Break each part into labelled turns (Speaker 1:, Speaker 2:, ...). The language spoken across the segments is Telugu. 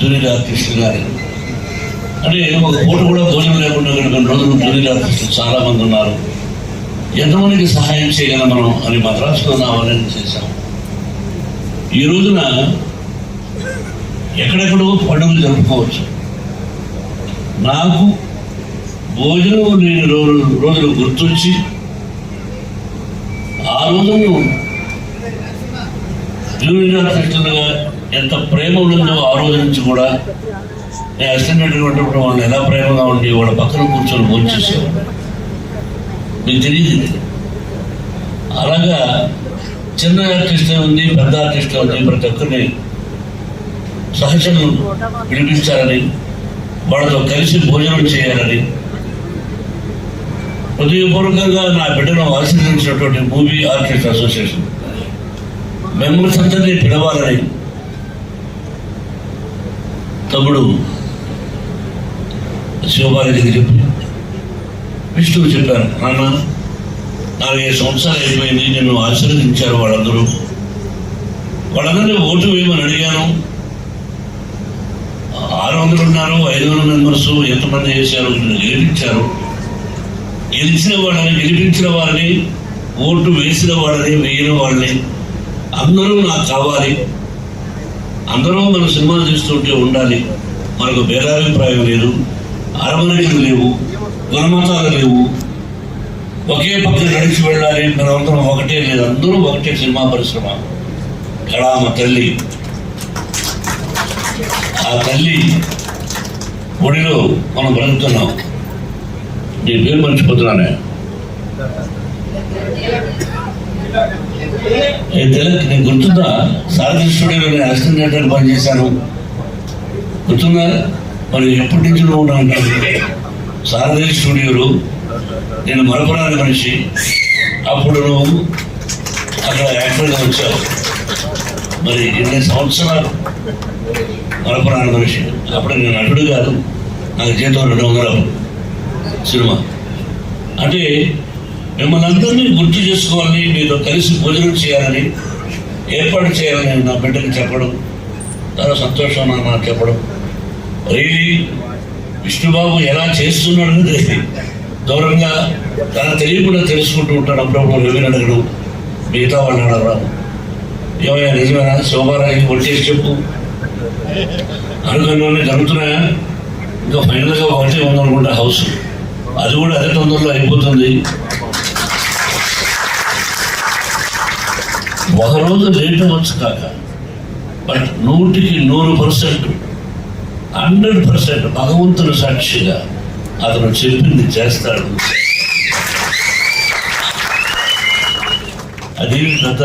Speaker 1: జూనియర్ ఆర్టిస్టులు కానీ అంటే ఒక పూట కూడా భోజనం లేకుండా కొన్ని రోజులు జూనియర్ ఆర్టిస్టులు చాలా మంది ఉన్నారు. ఎంతమందికి సహాయం చేయగలం మనం అని మద్రాసులో ఆలోచన చేశాం. ఈ రోజున ఎక్కడెక్కడో పండుగలు జరుపుకోవచ్చు. నాకు భోజనం లేని రోజులు గుర్తొచ్చి ఆ రోజును జూనియర్ ఆర్టిస్టులుగా ఎంత ప్రేమ ఉందో ఆ రోజు నుంచి కూడా నేను అసిస్టెంట్ ఉన్నప్పుడు వాళ్ళు ఎలా ప్రేమగా ఉండి వాళ్ళ పక్కన కూర్చొని భోంచేసేవాడు. మీకు తెలియదు. అలాగా చిన్న ఆర్టిస్ట్ ఉంది, పెద్ద ఆర్టిస్ట్ ఉంది, ప్రతి ఒక్కరిని సహచరులు పిలిపించాలని, వాళ్ళతో కలిసి భోజనం చేయాలని హృదయపూర్వకంగా నా బిడ్డను ఆశీర్వదించినటువంటి మూవీ ఆర్టిస్ట్ అసోసియేషన్ మెంబర్స్ అందరినీ పిలవాలని తమ్ముడు శివబారెడ్డికి చెప్పి విష్ణువు చెప్పాను, నాన్న 4-5 సంవత్సరాలు అయిపోయింది, నిన్ను ఆశీర్వదించారు వాళ్ళందరినీ ఓటు వేయమని అడిగాను. 600 ఉన్నారు, 500 మెంబర్స్ ఎంతమంది చేశారు, గెలిపించారు. గెలిపించిన వారిని, ఓటు వేసిన వాళ్ళని, వేయని వాళ్ళని అందరూ నాకు కావాలి. అందరూ మన సినిమాలు చూస్తుంటే ఉండాలి. మనకు భేదాభిప్రాయం లేదు, అరమరికలు లేవు, గుణమతాలు లేవు, ఒకే పక్కన నడిచి వెళ్ళాలి. మనందరం ఒకటే లేదు, అందరూ ఒకటే. సినిమా పరిశ్రమ కళామ తల్లి, ఆ తల్లి ఒడిలో మనం బ్రతుకుతున్నాం. నీ పేరు మర్చిపోతున్నానే. నేను గుర్తుందా, సారథి స్టూడియోలో నేను అసిస్టెంట్ డైరెక్టర్ పనిచేశాను, గుర్తుందా? మరి ఎప్పటి నుంచి నువ్వు ఉన్నాను సారథి స్టూడియోలో. నేను మరపురాని మనిషి. అప్పుడు నువ్వు అక్కడ యాక్టర్గా వచ్చావు. మరి 20 సంవత్సరాలు మరపురాని మనిషి. అప్పుడు నేను నటుడు కాదు, నాకు జీతం 200 సినిమా. అంటే మిమ్మల్ని అందరినీ గుర్తు చేసుకోవాలని, మీతో కలిసి భోజనం చేయాలని, ఏర్పాటు చేయాలని నా బిడ్డకి చెప్పడం చాలా సంతోషం. నాకు చెప్పడం రియలీ విష్ణుబాబు ఎలా చేస్తున్నాడని తెలిసి దూరంగా తనకు తెలియకుండా తెలుసుకుంటూ ఉంటాడు. అప్పుడప్పుడు రవిని అడగడం, మిగతా వాళ్ళని అడగడం, ఏమయ్యా నిజమేనా శోభారాజు వచ్చేసి చెప్పు అనుకున్నవన్నీ జరుగుతున్నాయా? ఇంకా ఫైనల్గా ఒకటే ఉందనుకుంటా హౌస్, అది కూడా అదే తొందరలో అయిపోతుంది. ఒకరోజు లేట్ అవ్వచ్చు కాక, బట్ 100% 100% భగవంతుని సాక్షిగా అతను చెప్పింది చేస్తాడు. అది పెద్ద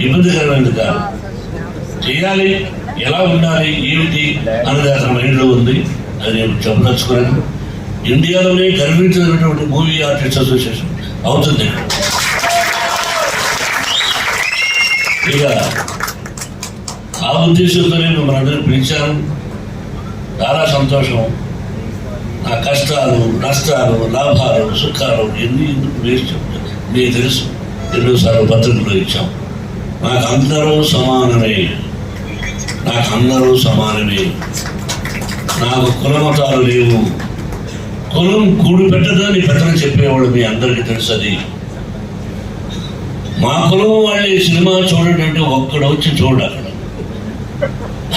Speaker 1: ఇబ్బందికరమైనది కాదు. చేయాలి, ఎలా ఉండాలి, ఏమిటి అనేది అతని మైండ్లో ఉంది. అది నేను చెప్పదలుచుకున్నాను. ఇండియాలోనే గర్వించినటువంటి మూవీ ఆర్టిస్ట్ అసోసియేషన్ అవుతుంది. ఇక ఆ ఉద్దేశంతోనే మిమ్మల్ని అందరినీ పిలిచాను. చాలా సంతోషం. నా కష్టాలు, నష్టాలు, లాభాలు, సుఖాలు ఎన్ని వేస్ట్ మీకు తెలుసు. ఎన్నోసార్లు పత్రికలు ఇచ్చాం. నాకు అందరూ సమానమే, నాకు కులమతాలు లేవు. కులం కూడు పెట్టదని పెద్దలు చెప్పేవాళ్ళు మీ అందరికీ తెలుసు. అది మా కులం వాళ్ళే సినిమా చూడండి అంటే ఒక్కడ వచ్చి చూడాలి.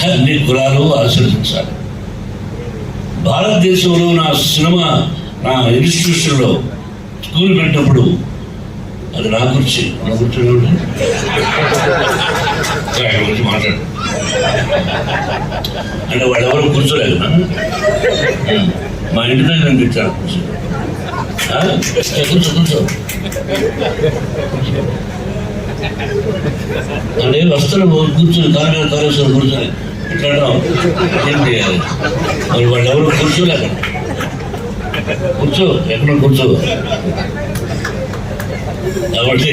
Speaker 1: అన్ని కులాలు ఆశీర్వదించాలి. భారతదేశంలో నా సినిమా, నా ఇన్స్టిట్యూషన్లో స్కూల్ పెట్టినప్పుడు అది నా గురించి మాట్లాడు అంటే వాళ్ళు ఎవరు కూర్చోలేదు. మా ఇంటి దగ్గర అనిపించారు కూర్చో అంటే వస్తారు కూర్చొని కాళేశ్వరం కూర్చొని ఇట్లా ఏం చేయాలి. మరి వాళ్ళు ఎవరు కూర్చోలేక కూర్చో, ఎక్కడ కూర్చో. కాబట్టి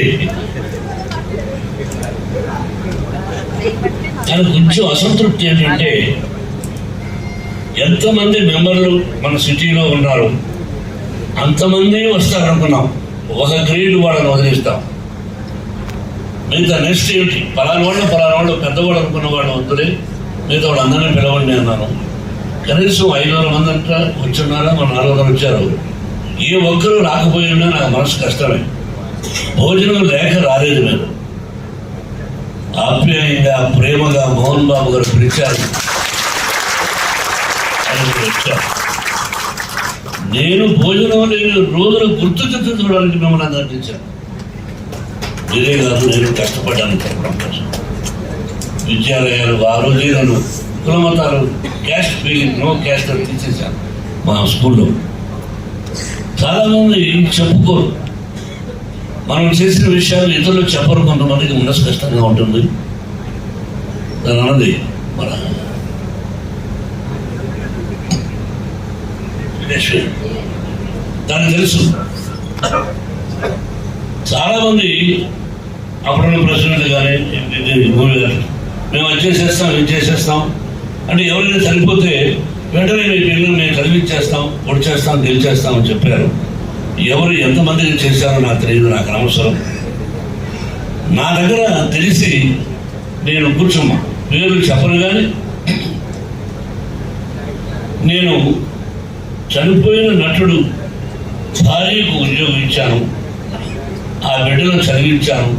Speaker 1: తనకు కొంచెం అసంతృప్తి ఏంటంటే ఎంతమంది మెంబర్లు మన సిటీలో ఉన్నారు అంతమంది వస్తారనుకున్నాం. ఒక గ్రేడ్ వాళ్ళని వదిలేస్తాం. మిగతా నెక్స్ట్ ఏమిటి, పలానా వాళ్ళు పెద్దవాడు అనుకున్న వాళ్ళు వద్దులే, మిగతా వాళ్ళు అందరినీ పిలవండి అన్నాను. కనీసం 500 మంది అంతా వచ్చున్నారా, మన 400 వచ్చారు. ఏ ఒక్కరూ రాకపోయినా నాకు మనసు కష్టమే. భోజనం లేక రాలేదు. మీరు ఆప్యాయంగా ప్రేమగా మోహన్ బాబు గారు పిలిచారు, వచ్చారు. నేను భోజనం లేని రోజులు గుర్తు తెచ్చుకోవడానికి మిమ్మల్ని అందించాను. మీరే కాదు, నేను కష్టపడ్డాను చెప్పడం కోసం. విద్యాలయాలు ఆ రోజే నేను కులమతాలు క్యాస్ట్ ఫీలింగ్, నో క్యాస్ట్ అని తీసేశాను మా స్కూల్లో. చాలామంది చెప్పుకోరు, మనం చేసిన విషయాలు ఇతరులు చెప్పరు. కొంతమందికి మనసు కష్టంగా ఉంటుంది. దాని అన్నది మన దానికి తెలుసు. చాలామంది అప్పుడున్న ప్రెసిడెంట్ కానీ మేము ఇది చేసేస్తాం అంటే ఎవరైనా చనిపోతే వెంటనే మీ పిల్లలు మేము చదివించేస్తాం, పొడిచేస్తాం, గెలిచేస్తాం అని చెప్పారు. ఎవరు ఎంతమందికి చేశారో నాకు తెలియదు, నాకు అనవసరం. నా దగ్గర తెలిసి నేను కూర్చోమ్మా పేర్లు చెప్పను, కానీ నేను చనిపోయిన నటుడు భార్యకు ఉద్యోగం ఇచ్చాను, ఆ బిడ్డలను చదివించాను.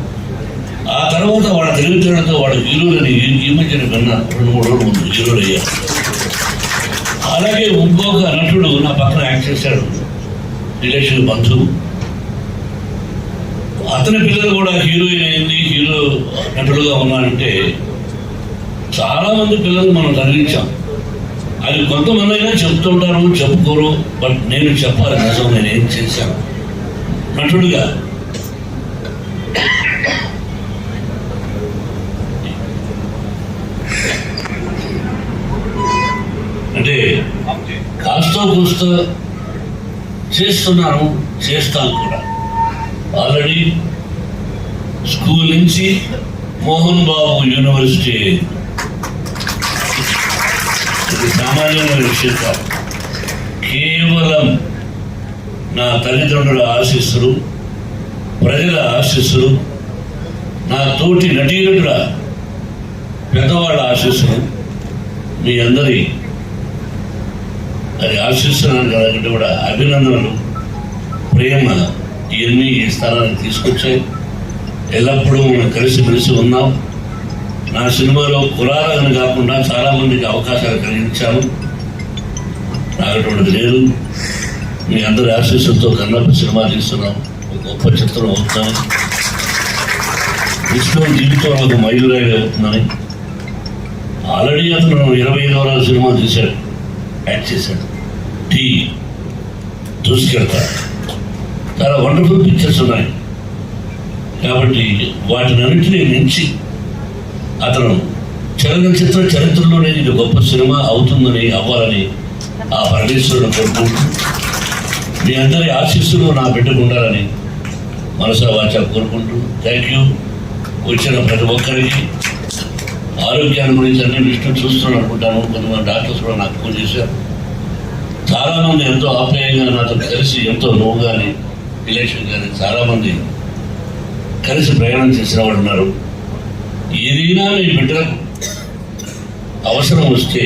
Speaker 1: ఆ తర్వాత వాళ్ళ తెలివితేళ్లతో వాళ్ళ హీరోలని ఈ మధ్యన కన్నా 2-3 రోజులు ముందు హీరోలు అయ్యారు. అలాగే ఇంకొక నటుడు నా పక్కన యాక్ట్ చేశాడు, రిలేషన్ బంధువు. అతని పిల్లలు కూడా హీరోయిన్ అయింది, హీరో నటుడుగా ఉన్నారంటే చాలామంది పిల్లలు మనం చదివించాం. అది కొంతమంది అయినా చెప్తుంటారు, చెప్పుకోరు. బట్ నేను చెప్పాలి నిజం, నేను ఏం చేశాను నటుడుగా. అంటే కాస్త కూస్త చేస్తున్నాను, చేస్తాను కూడా. ఆల్రెడీ స్కూల్ నుంచి మోహన్ బాబు యూనివర్సిటీ, ఇది సామాన్యమైన విషయం కాదు. కేవలం నా తల్లిదండ్రుల ఆశీస్సులు, ప్రజల ఆశీస్సులు, నా తోటి నటీనటుల పెద్దవాళ్ళ ఆశీస్సులు, మీ అందరి అది ఆశిస్తున్నాను కాబట్టి కూడా అభినందనలు, ప్రేమ ఇవన్నీ ఈ స్థానానికి తీసుకొచ్చాయి. ఎల్లప్పుడూ మనం కలిసిమెలిసి ఉన్నాం. నా సినిమాలో కులాలను కాకుండా చాలామందికి అవకాశాలు కలిగించాను. నాకు అటువంటిది లేదు. మీ అందరి ఆశీస్సులతో కన్నప్ప సినిమా తీస్తున్నాం, ఒక గొప్ప చిత్రం అవుతున్నాను. విష్ణు జీవితంలో ఒక మైలురాయి అవుతుందని. ఆల్రెడీ అతను 25వ సినిమా తీశాడు, యాక్ట్ చేశాడు. టీ దూసుకెళ్తా చాలా వండర్ఫుల్ పిక్చర్స్ ఉన్నాయి. కాబట్టి వాటినన్నింటినీ మించి అతను చలనచిత్ర చరిత్రలోనే ఇది గొప్ప సినిమా అవుతుందని, అవ్వాలని ఆ పరమేశ్వరుడు కోరుకుంటూ, మీ అందరి ఆశీస్సులు నా బిడ్డకు ఉండాలని మనసా వాచా కోరుకుంటూ, థ్యాంక్ యూ. వచ్చిన ప్రతి ఒక్కరికి ఆరోగ్యాన్ని గురించి అన్ని విషయం చూస్తున్నాను అనుకుంటాను. కొంతమంది డాక్టర్స్ కూడా నాకు ఫోన్ చేశారు. చాలామంది ఎంతో ఆప్యాయంగా నాతో కలిసి, ఎంతో నువ్వు కానీ రిలేషన్ కానీ చాలామంది కలిసి ప్రయాణం చేసిన వాళ్ళు ఉన్నారు. ఏదైనా మీ బిడ్డలకు అవసరం వస్తే,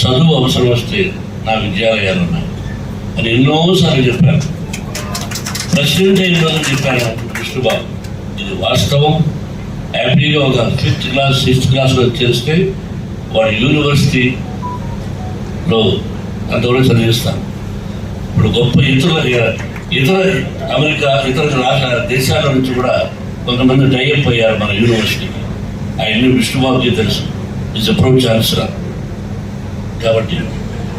Speaker 1: చదువు అవసరం వస్తే నా విద్యాలయాలు ఉన్నాయి అని ఎన్నోసార్లు చెప్పాను. ప్రెసిడెంట్ అయిన రోజు చెప్పాను విష్ణుబాబు, ఇది వాస్తవం. హ్యాపీగా ఒక 5th క్లాస్ 6th క్లాస్లో చేస్తే వాడు యూనివర్సిటీలో అంతవరకు చదివిస్తాను. ఇప్పుడు గొప్ప ఇతర అమెరికా, ఇతర దేశాల నుంచి కూడా కొంతమంది టైఅప్ అయ్యారు మన యూనివర్సిటీకి. అవన్నీ విష్ణుబాబుకి తెలుసు, ఈజ్ ఎ ప్రో ఛాన్సలర్. కాబట్టి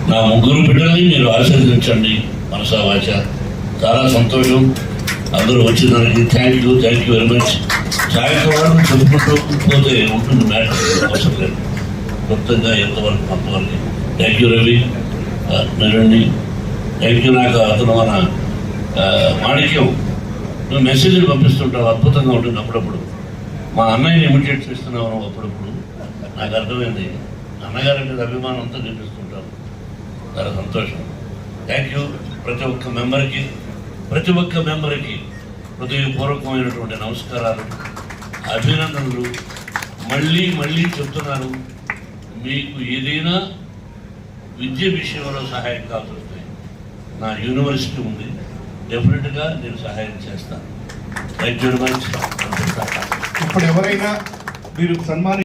Speaker 1: నా 3 బిడ్డల్ని మీరు ఆశీర్వదించండి మనసా వాచ. చాలా సంతోషం అందరూ వచ్చిందానికి. Thank you very much. సాయంత్రం చెప్పుకుంటూ పోతే ఉంటుంది, మ్యాటర్ అవసరం లేదు. మొత్తంగా ఎంతవరకు అంతవరకు. థ్యాంక్ యూ రవి, నరండి. Thank you. నాకు అతను మన మాణిక్యం, నువ్వు మెసేజ్లు పంపిస్తుంటావు, అద్భుతంగా ఉంటుంది. అప్పుడప్పుడు మా అన్నయ్యని ఇమిటేట్ చేస్తున్నావు అప్పుడప్పుడు. నాకు అర్థమైంది, అన్నగారి మీద అభిమానంతో చూపిస్తుంటావు. చాలా సంతోషం. Thank you. ప్రతి ఒక్క మెంబర్కి హృదయపూర్వకమైనటువంటి నమస్కారాలు, అభినందనలు. మళ్ళీ మళ్ళీ చెప్తున్నాను, మీకు ఏదైనా విద్య విషయంలో సహాయం కావాల్సి వస్తే నా యూనివర్సిటీ ఉంది, డెఫినెట్గా నేను సహాయం చేస్తాను. Thank you very much.
Speaker 2: ఇప్పుడు ఎవరైనా మీరు సన్మాని